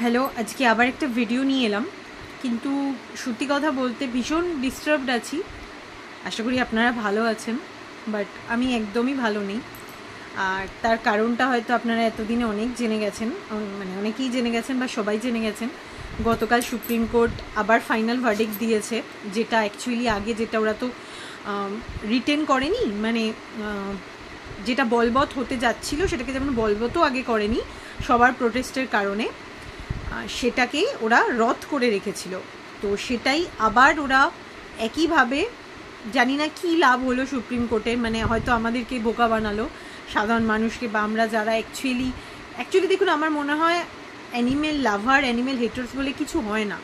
Hello, আজকে আবার একটা ভিডিও নিয়ে এলাম, কিন্তু সত্যি কথা বলতে ভীষণ ডিস্টার্বড আছি। আশা করি আপনারা ভালো আছেন, বাট আমি একদমই ভালো নেই। আর তার কারণটা হয়তো আপনারা এতদিনে অনেক জেনে গেছেন, মানে অনেকেই জেনে গেছেন বা সবাই জেনে গেছেন। গতকাল সুপ্রিম কোর্ট আবার ফাইনাল ভার্ডিক্ট দিয়েছে, যেটা অ্যাকচুয়ালি আগে যেটা ওরা তো রিটেন করেনি, মানে যেটা বলবৎ হতে যাচ্ছিল সেটাকে যেমন বলবৎও আগে করেনি সবার প্রোটেস্টের কারণে, সেটাকে ওরা রদ করে রেখেছিল। তো সেটাই আবার ওরা একইভাবে, জানি না কী লাভ হলো সুপ্রিম কোর্টের, মানে হয়তো আমাদেরকে বোকা বানালো সাধারণ মানুষকে, বা আমরা যারা অ্যাকচুয়ালি দেখুন, আমার মনে হয় অ্যানিমেল লাভার, অ্যানিমেল হেটার্স বলে কিছু হয় না।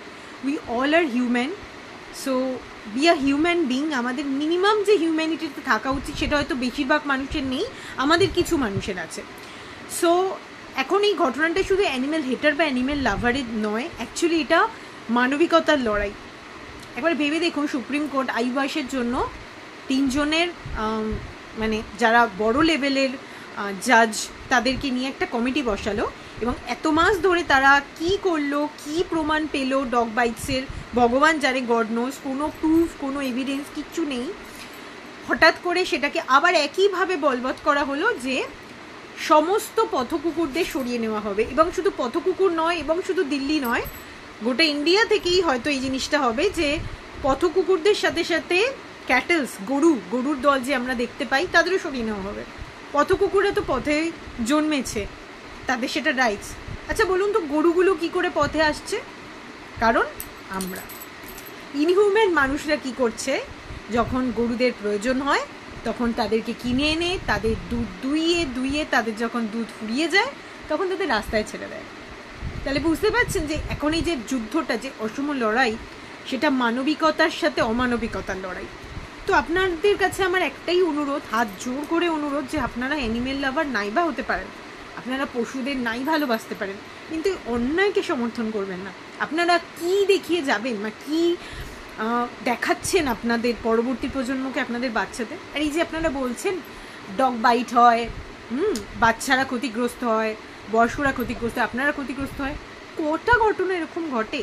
We all are human, so be a human being. আমাদের মিনিমাম যে হিউম্যানিটিতে থাকা উচিত সেটা হয়তো বেশিরভাগ মানুষের নেই, আমাদের কিছু মানুষের আছে। সো এখন এই ঘটনাটা শুধু অ্যানিমেল হেটার বা অ্যানিমেল লাভারের নয়, অ্যাকচুয়ালি এটা মানবিকতার লড়াই। একবার ভেবে দেখুন, সুপ্রিম কোর্ট আইওয়াসের জন্য 3 জনের মানে যারা বড় লেভেলের জাজ, তাদেরকে নিয়ে একটা কমিটি বসালো, এবং এত মাস ধরে তারা কি করলো, কি প্রমাণ পেলো ডগ বাইটসের, ভগবান জানে, গড নোজ, কোনো প্রুফ, কোনো এভিডেন্স কিচ্ছু নেই। হঠাৎ করে সেটাকে আবার একইভাবে বলবৎ করা হলো যে সমস্ত পথকুকুরদের সরিয়ে নেওয়া হবে। এবং শুধু পথকুকুর নয়, এবং শুধু দিল্লি নয়, গোটা ইন্ডিয়া থেকেই হয়তো এই জিনিসটা হবে যে পথকুকুরদের সাথে সাথে ক্যাটেলস, গরুর দল যে আমরা দেখতে পাই, তাদেরও সরিয়ে নেওয়া হবে। পথকুকুররা তো পথে জন্মেছে, তাদের সেটা রাইটস। আচ্ছা বলুন তো, গরুগুলো কি করে পথে আসছে? কারণ আমরা ইনহিউম্যান মানুষরা কি করছে, যখন গরুদের প্রয়োজন হয় তখন তাদেরকে কিনে এনে তাদের দুধ দুইয়ে তাদের যখন দুধ ফুরিয়ে যায় তখন তাদের রাস্তায় ছেড়ে দেয়। তাহলে বুঝতে পারছেন যে এখন এই যে যুদ্ধটা, যে অসম লড়াই, সেটা মানবিকতার সাথে অমানবিকতার লড়াই। তো আপনাদের কাছে আমার একটাই অনুরোধ, হাত জোর করে অনুরোধ, যে আপনারা অ্যানিমেল লাভার নাইবা হতে পারেন, আপনারা পশুদের নাই ভালোবাসতে পারেন, কিন্তু অন্যায়কে সমর্থন করবেন না। আপনারা কি দেখিয়ে যাবেন বা কি দেখাচ্ছেন আপনাদের পরবর্তী প্রজন্মকে, আপনাদের বাচ্চাদের? আর এই যে আপনারা বলছেন ডগ বাইট হয়, বাচ্চারা ক্ষতিগ্রস্ত হয়, বয়স্করা ক্ষতিগ্রস্ত, আপনারা ক্ষতিগ্রস্ত হয়, কটা ঘটনা এরকম ঘটে?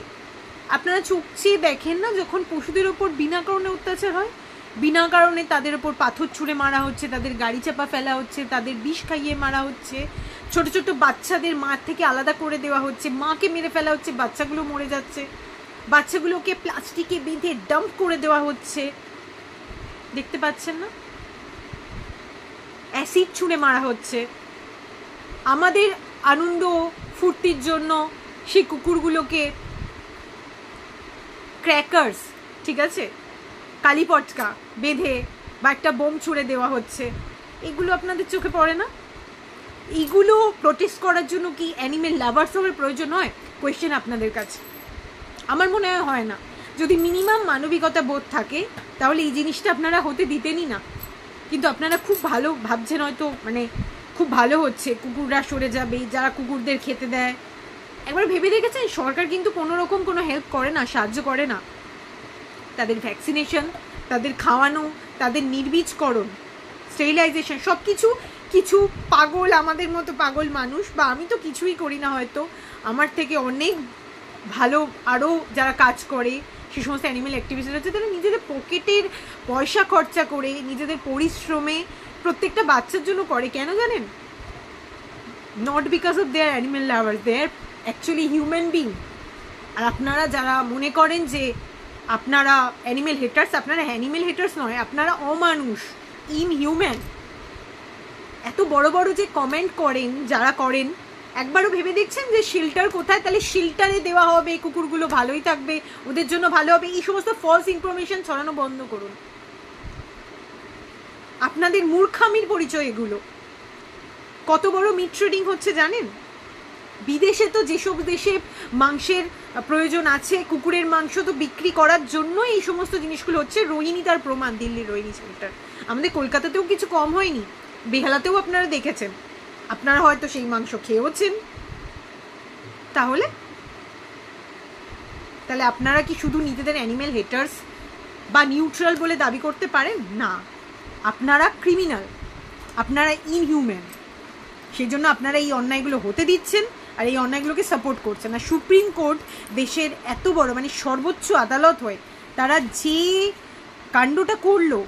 আপনারা চোখ চেয়ে দেখেন না যখন পশুদের ওপর বিনা কারণে অত্যাচার হয়, বিনা কারণে তাদের ওপর পাথর ছুঁড়ে মারা হচ্ছে, তাদের গাড়ি চাপা ফেলা হচ্ছে, তাদের বিষ খাইয়ে মারা হচ্ছে, ছোট ছোট বাচ্চাদের মা থেকে আলাদা করে দেওয়া হচ্ছে, মাকে মেরে ফেলা হচ্ছে, বাচ্চাগুলো মরে যাচ্ছে, বাচ্চাগুলোকে প্লাস্টিকে বেঁধে ডাম্প করে দেওয়া হচ্ছে, দেখতে পাচ্ছেন না? অ্যাসিড ছুঁড়ে মারা হচ্ছে। আমাদের আনন্দ ফুর্তির জন্য সেই কুকুরগুলোকে ক্র্যাকার্স, ঠিক আছে, কালি পটকা বেঁধে বা একটা বোম ছুঁড়ে দেওয়া হচ্ছে। এগুলো আপনাদের চোখে পড়ে না? এইগুলো প্রোটেস্ট করার জন্য কি অ্যানিমেল লাভার্স হওয়ার প্রয়োজন হয়? কোয়েশ্চেন আপনাদের কাছে। আমার মনে হয় না। যদি মিনিমাম মানবিকতা বোধ থাকে তাহলে এই জিনিসটা আপনারা হতে দিতেনই না। কিন্তু আপনারা খুব ভালো ভাবছেন হয়তো, মানে খুব ভালো হচ্ছে, কুকুররা সরে যাবে, যারা কুকুরদের খেতে দেয়। একবার ভেবে দেখেছেন, সরকার কিন্তু কোনো রকম কোনো হেল্প করে না, সাহায্য করে না। তাদের ভ্যাকসিনেশন, তাদের খাওয়ানো, তাদের নির্বীজকরণ, স্টেরিলাইজেশন, সব কিছু কিছু পাগল, আমাদের মতো পাগল মানুষ, বা আমি তো কিছুই করি না হয়তো, আমার থেকে অনেক ভালো আরও যারা কাজ করে, সে সমস্ত অ্যানিমেল অ্যাক্টিভিস্ট আছে, তারা নিজেদের পকেটের পয়সা খরচা করে, নিজেদের পরিশ্রমে প্রত্যেকটা বাচ্চার জন্য করে। কেন জানেন? Not because of their animal lovers, they are actually human being. আর আপনারা যারা মনে করেন যে আপনারা অ্যানিমেল হেটার্স, আপনারা অ্যানিমেল হেটার্স নয়, আপনারা অমানুষ, ইনহিউম্যান। এত বড় বড় যে কমেন্ট করেন যারা করেন, একবারও ভেবে দেখছেন যে শেল্টার কোথায়? তাহলে শেল্টারে দেওয়া হবে, কুকুরগুলো ভালোই থাকবে, ওদের জন্য ভালো হবে। এই সমস্ত ফলস ইনফরমেশন ছড়ানো বন্ধ করুন। আপনাদের মূর্খামির পরিচয় এগুলো। কত বড় মিট ট্রেডিং হচ্ছে জানেন? বিদেশে তো যেসব দেশে মাংসের প্রয়োজন আছে, কুকুরের মাংস তো বিক্রি করার জন্য এই সমস্ত জিনিসগুলো হচ্ছে। রোহিণী তার প্রমাণ, দিল্লির রোহিণী শেল্টার। আমাদের কলকাতাতেও কিছু কম হয়নি, বেহালাতেও আপনারা দেখেছেন, আপনারা হয়তো সেই মাংস খেয়েওছেন। তাহলে আপনারা কি শুধু নিজেদের অ্যানিমেল হেটার্স বা নিউট্রাল বলে দাবি করতে পারেন? না, আপনারা ক্রিমিনাল, আপনারা ইনহিউম্যান। সেই জন্য আপনারা এই অন্যায়গুলো হতে দিচ্ছেন, আর এই অন্যায়গুলোকে সাপোর্ট করছে না। সুপ্রিম কোর্ট দেশের এত বড় মানে সর্বোচ্চ আদালত হয়ে তারা যে কাণ্ডটা করলো,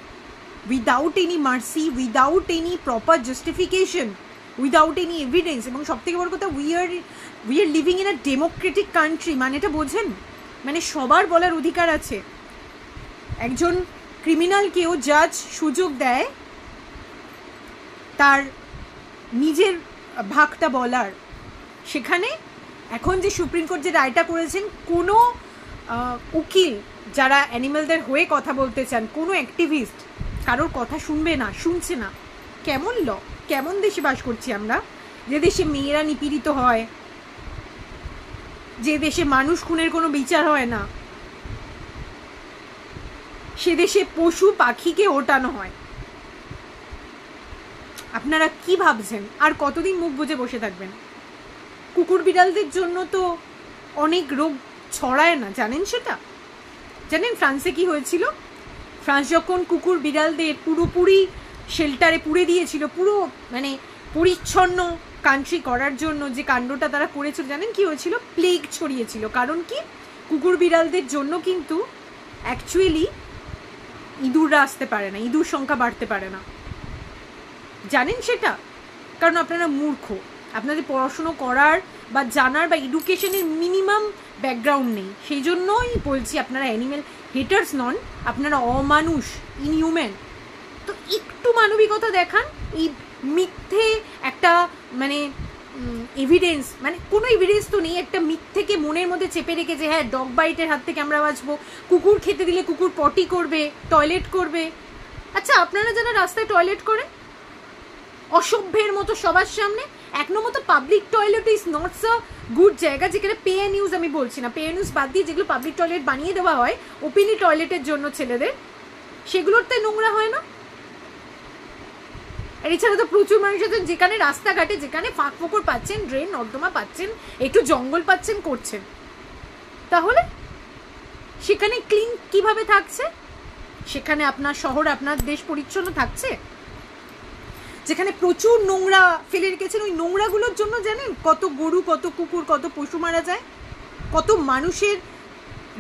without any mercy, without any proper justification, without any evidence, এবং সব থেকে বড় কথা we are living in a democratic country, মানে এটা বোঝেন, মানে সবার বলার অধিকার আছে। একজন ক্রিমিনালকেও জাজ সুযোগ দেয় তার নিজের ভাগটা বলার। সেখানে এখন যে সুপ্রিম কোর্ট যে রায়টা করেছেন, কোনো উকিল যারা অ্যানিমেলদের হয়ে কথা বলতে চান, কোনো অ্যাক্টিভিস্ট কারোর কথা শুনবে না, শুনছে না। কেমন কেমন দেশে বাস করছি আমরা, যে দেশে মেয়েরা নিপীড়িত হয়, যে দেশে মানুষ খুনের কোনো বিচার হয় না, সে দেশে পশু পাখিকে ওঠানো হয়। আপনারা কি ভাবছেন আর কতদিন মুখ বুজে বসে থাকবেন? কুকুর বিড়ালদের জন্য তো অনেক রোগ ছড়ায় না, জানেন সেটা? জানেন ফ্রান্সে কি হয়েছিল? ফ্রান্স যখন কুকুর বিড়ালদের পুরোপুরি শেল্টারে পুড়ে দিয়েছিল, পুরো মানে পরিচ্ছন্ন কান্ট্রি করার জন্য যে কাণ্ডটা তারা করেছিল, জানেন কি হয়েছিল? প্লেগ ছড়িয়েছিল। কারণ কি? কুকুর বিড়ালদের জন্য কিন্তু অ্যাকচুয়ালি ইঁদুররা আসতে পারে না, ইঁদুর সংখ্যা বাড়তে পারে না, জানেন সেটা? কারণ আপনারা মূর্খ, আপনাদের পড়াশুনো করার বা জানার বা এডুকেশনের মিনিমাম ব্যাকগ্রাউন্ড নেই। সেই জন্যই বলছি আপনারা অ্যানিমেল হেটার্স নন, আপনারা অমানুষ, ইনহিউম্যান। তো একটু মানবিকতা দেখান। এই মিথ্যে একটা মানে এভিডেন্স, মানে কোনো এভিডেন্স তো নেই, একটা মিথ্যেকে মনের মধ্যে চেপে রেখে যে হ্যাঁ ডগ বাইটের হাত থেকে আমরা বাঁচবো, কুকুর খেতে দিলে কুকুর পটি করবে, টয়লেট করবে। আচ্ছা, আপনারা যারা রাস্তায় টয়লেট করেন অসভ্যের মতো সবার সামনে, এক নম্বর তো public toilet is not a good জায়গা, যেখানে পে অ্যান্ড ইউজ, আমি বলছি না, পে অ্যান্ড ইউজ বাদ দিয়ে যেগুলো পাবলিক টয়লেট বানিয়ে দেওয়া হয় ওপেনলি টয়লেটের জন্য ছেলেদের, সেগুলোর তো নোংরা হয় না। আর এছাড়া তো প্রচুর মানুষ আছে যেখানে রাস্তাঘাটে যেখানে ফাঁক ফোকর পাচ্ছেন, ড্রেন নর্দমা পাচ্ছেন, একটু জঙ্গল পাচ্ছেন, করছেন, তাহলে সেখানে ক্লিন কিভাবে থাকছে? সেখানে আপনার শহর, আপনার দেশ পরিচ্ছন্ন থাকছে? যেখানে প্রচুর নোংরা ফেলে রেখেছেন, ওই নোংরাগুলোর জন্য জানেন কত গরু, কত কুকুর, কত পশু মারা যায়, কত মানুষের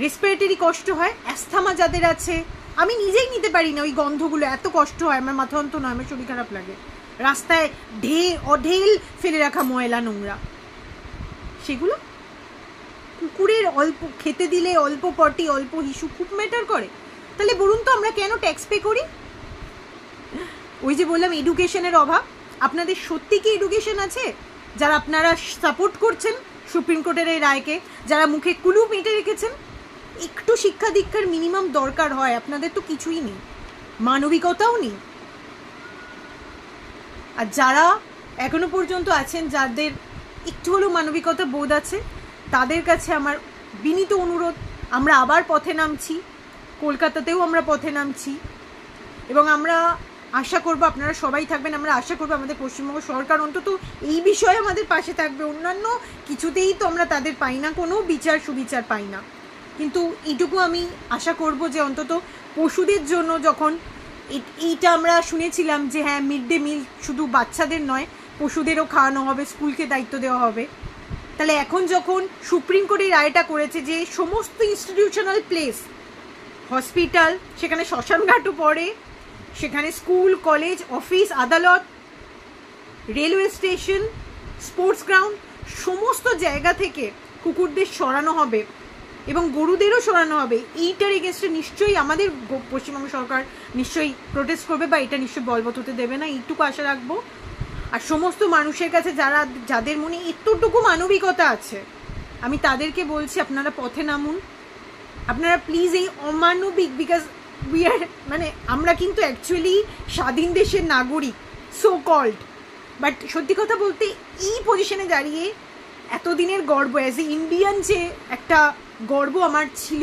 রেসপিরেটরি কষ্ট হয়, অ্যাস্থমা যাদের আছে। আমি নিজেই নিতে পারি না ওই গন্ধগুলো, এত কষ্ট হয়, আমার মাথা অন্ত নয়, আমার শরীর খারাপ লাগে। রাস্তায় অঢেল ফেলে রাখা ময়লা নোংরা, সেগুলো কুকুরের অল্প খেতে দিলে অল্প পটি, অল্প হিসু খুব ম্যাটার করে। তাহলে বলুন তো আমরা কেন ট্যাক্স পে করি? ওই যে বললাম এডুকেশনের অভাব। আপনাদের সত্যি কি এডুকেশন আছে? যারা আপনারা সাপোর্ট করছেন সুপ্রিম কোর্টের এই রায়কে, যারা মুখে কুলু মেটে রেখেছেন, একটু শিক্ষা দীক্ষার মিনিমাম দরকার হয়। আপনাদের তো কিছুই নেই, মানবিকতাও নেই। আর যারা এখনো পর্যন্ত আছেন, যাদের একটু হলেও মানবিকতা বোধ আছে, তাদের কাছে আমার বিনীত অনুরোধ, আমরা আবার পথে নামছি, কলকাতাতেও আমরা পথে নামছি, এবং আমরা আশা করব আপনারা সবাই থাকবেন। আমরা আশা করব আমাদের পশ্চিমবঙ্গ সরকার অন্তত এই বিষয়ে আমাদের পাশে থাকবে। অন্যান্য কিছুতেই তো আমরা তাদের পাই না, কোনো বিচার সুবিচার পাই না, কিন্তু এইটুকু আমি আশা করব যে অন্তত পশুদের জন্য, যখন এইটা আমরা শুনেছিলাম যে হ্যাঁ মিড ডে মিল শুধু বাচ্চাদের নয়, পশুদেরও খাওয়ানো হবে, স্কুলকে দায়িত্ব দেওয়া হবে, তাহলে এখন যখন সুপ্রিম কোর্ট এই রায়টা করেছে যে সমস্ত ইনস্টিটিউশনাল প্লেস, হসপিটাল, সেখানে শ্মশানঘাটও পড়ে, সেখানে স্কুল, কলেজ, অফিস, আদালত, রেলওয়ে স্টেশন, স্পোর্টস গ্রাউন্ড, সমস্ত জায়গা থেকে কুকুরদের সরানো হবে এবং গরুদেরও সরানো হবে। এইটার এগেনস্টে নিশ্চয়ই আমাদের পশ্চিমবঙ্গ সরকার নিশ্চয়ই প্রোটেস্ট করবে বা এটা নিশ্চয়ই বলবৎ হতে দেবে না, এইটুকু আশা রাখবো। আর সমস্ত মানুষের কাছে যাদের মনে এতটুকু মানবিকতা আছে, আমি তাদেরকে বলছি আপনারা পথে নামুন। আপনারা প্লিজ এই অমানবিক, বিকজ উই আর মানে আমরা কিন্তু অ্যাকচুয়ালি স্বাধীন দেশের নাগরিক, সো কল্ড, বাট সত্যি কথা বলতে এই পজিশনে দাঁড়িয়ে এতদিনের গর্ব, অ্যাজ এ ইন্ডিয়ান যে একটা গর্ব আমার ছিল,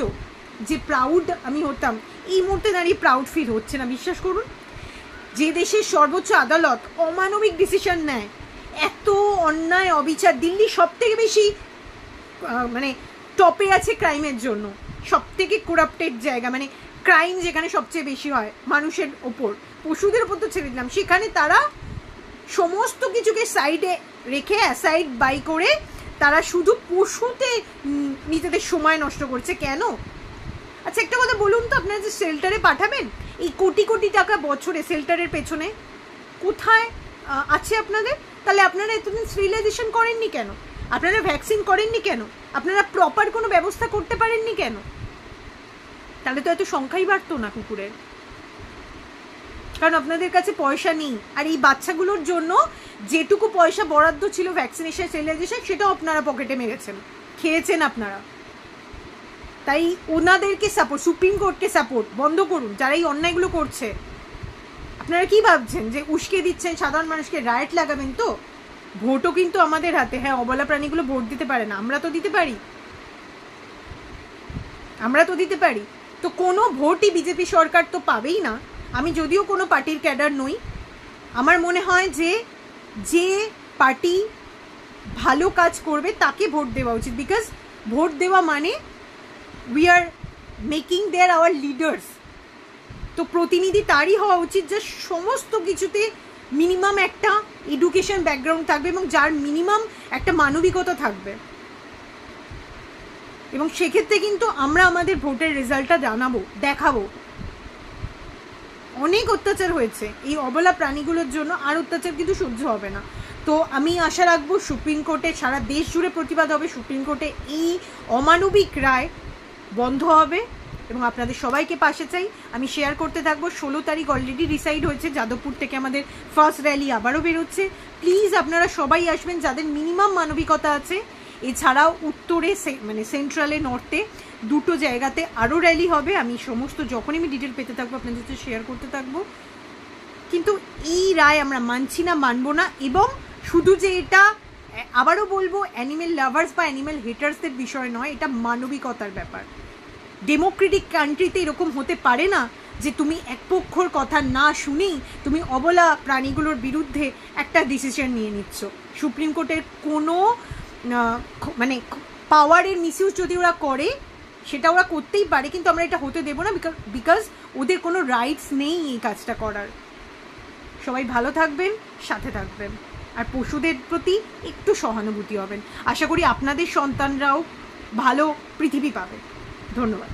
যে প্রাউড আমি হতাম, এই মুহূর্তে দাঁড়িয়ে প্রাউড ফিল হচ্ছে না। বিশ্বাস করুন, যে দেশের সর্বোচ্চ আদালত অমানবিক ডিসিশন নেয়, এত অন্যায় অবিচার, দিল্লি সব থেকে বেশি মানে টপে আছে ক্রাইমের জন্য, সব থেকে করাপ্টেড জায়গা, মানে ক্রাইম যেখানে সবচেয়ে বেশি হয় মানুষের ওপর, পশুদের ওপর তো ছেড়ে দিলাম, সেখানে তারা সমস্ত কিছুকে সাইডে রেখে অ্যাসাইড বাই করে তারা শুধু পশুতে নিজেদের সময় নষ্ট করছে। কেন? আচ্ছা একটা কথা বলুন তো, আপনারা যে শেল্টারে পাঠাবেন, এই কোটি কোটি টাকা বছরে শেল্টারের পেছনে কোথায় আছে আপনাদের? তাহলে আপনারা এতদিন স্টেরিলাইজেশন করেননি কেন? আপনারা ভ্যাকসিন করেননি কেন? আপনারা প্রপার কোনো ব্যবস্থা করতে পারেননি কেন? তাহলে তো এত সংখ্যাই বাড়তো না কুকুরের। কারণ আপনাদের কাছে পয়সা নেই। আর এই বাচ্চাগুলোর জন্য যেটুকু পয়সা বরাদ্দ ছিল ভ্যাকসিনেশন স্টেরিলাইজেশন, সেটাও আপনারা পকেটে মেরেছেন, খেয়েছেন আপনারা। তাই ওনাদেরকে সাপোর্ট, সুপ্রিম কোর্টকে সাপোর্ট বন্ধ করুন যারা এই অন্যায়গুলো করছে। আপনারা কি ভাবছেন যে উস্কে দিচ্ছেন সাধারণ মানুষকে, রাইট লাগাবেন? তো ভোটও কিন্তু আমাদের হাতে। হ্যাঁ, অবলা প্রাণীগুলো ভোট দিতে পারে না, আমরা তো দিতে পারি, আমরা তো দিতে পারি। তো কোনো ভোটই বিজেপি সরকার তো পাবেই না। আমি যদিও কোনো পার্টির ক্যাডার নই, আমার মনে হয় যে যে পার্টি ভালো কাজ করবে তাকে ভোট দেওয়া উচিত। বিকজ ভোট দেওয়া মানে we are making their our leaders. তো প্রতিনিধি তারই হওয়া উচিত যে সমস্ত কিছুতে মিনিমাম একটা এডুকেশন ব্যাকগ্রাউন্ড থাকবে এবং যার মিনিমাম একটা মানবিকতা থাকবে। এবং সেক্ষেত্রে কিন্তু আমরা আমাদের ভোটের রেজাল্টটা জানাবো, দেখাবো। অনেক অত্যাচার হয়েছে এই অবলা প্রাণীগুলোর জন্য, আর অত্যাচার কিন্তু সহ্য হবে না। তো আমি আশা রাখবো সুপ্রিম কোর্টে, সারা দেশ জুড়ে প্রতিবাদ হবে, সুপ্রিম কোর্টে এই অমানবিক রায় বন্ধ হবে এবং আপনাদের সবাইকে পাশে চাই। আমি শেয়ার করতে থাকবো। 16 তারিখ অলরেডি ডিসাইড হয়েছে, যাদবপুর থেকে আমাদের ফার্স্ট র্যালি আবারও বেরোচ্ছে। প্লিজ আপনারা সবাই আসবেন যাদের মিনিমাম মানবিকতা আছে। এছাড়াও উত্তরে মানে সেন্ট্রালে, নর্থে দুটো জায়গাতে আরও র্যালি হবে। আমি সমস্ত যখনই আমি ডিটেল পেতে থাকবো আপনাদের সাথে শেয়ার করতে থাকবো। কিন্তু এই রায় আমরা মানছি না, মানবো না। এবং শুধু যে এটা, আবারও বলবো, অ্যানিমেল লাভার্স বা অ্যানিমেল হেটার্সদের বিষয় নয়, এটা মানবিকতার ব্যাপার। ডেমোক্রেটিক কান্ট্রিতে এরকম হতে পারে না যে তুমি এক পক্ষর কথা না শুনেই তুমি অবলা প্রাণীগুলোর বিরুদ্ধে একটা ডিসিশন নিয়ে নিচ্ছ। সুপ্রিম কোর্টের কোনো মানে পাওয়ারের মিসইউজ যদি ওরা করে সেটা ওরা করতেই পারে, কিন্তু আমরা এটা হতে দেবো না। বিকজ ওদের কোনো রাইটস নেই এই কাজটা করার। সবাই ভালো থাকবেন, সাথে থাকবেন, আর পশুদের প্রতি একটু সহানুভূতি হবেন। আশা করি আপনাদের সন্তানরাও ভালো পৃথিবী পাবে। ধন্যবাদ।